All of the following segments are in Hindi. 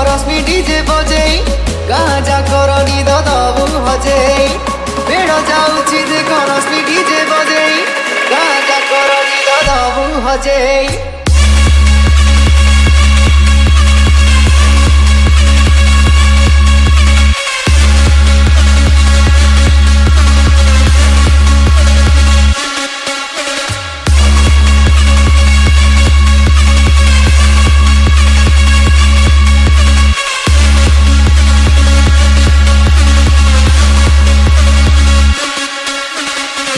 रश्मि डीजे बजेई गाजा करनी दबु हजेई बेड़ जाउछि देख रश्मि डीजे बजेई गाजा करनी दबु हजेई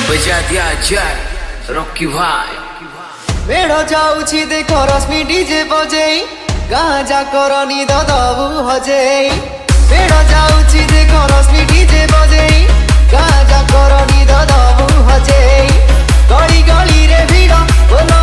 बजा दिया जाए रॉकी भाई बेड़ जाउछि देख रश्मि डीजे बजेई गाजा करनी दबु हजेई बेड़ जाउछि देख रश्मि डीजे बजेई गाजा करनी दबु हजेई गली गली रे भिड़ बोलो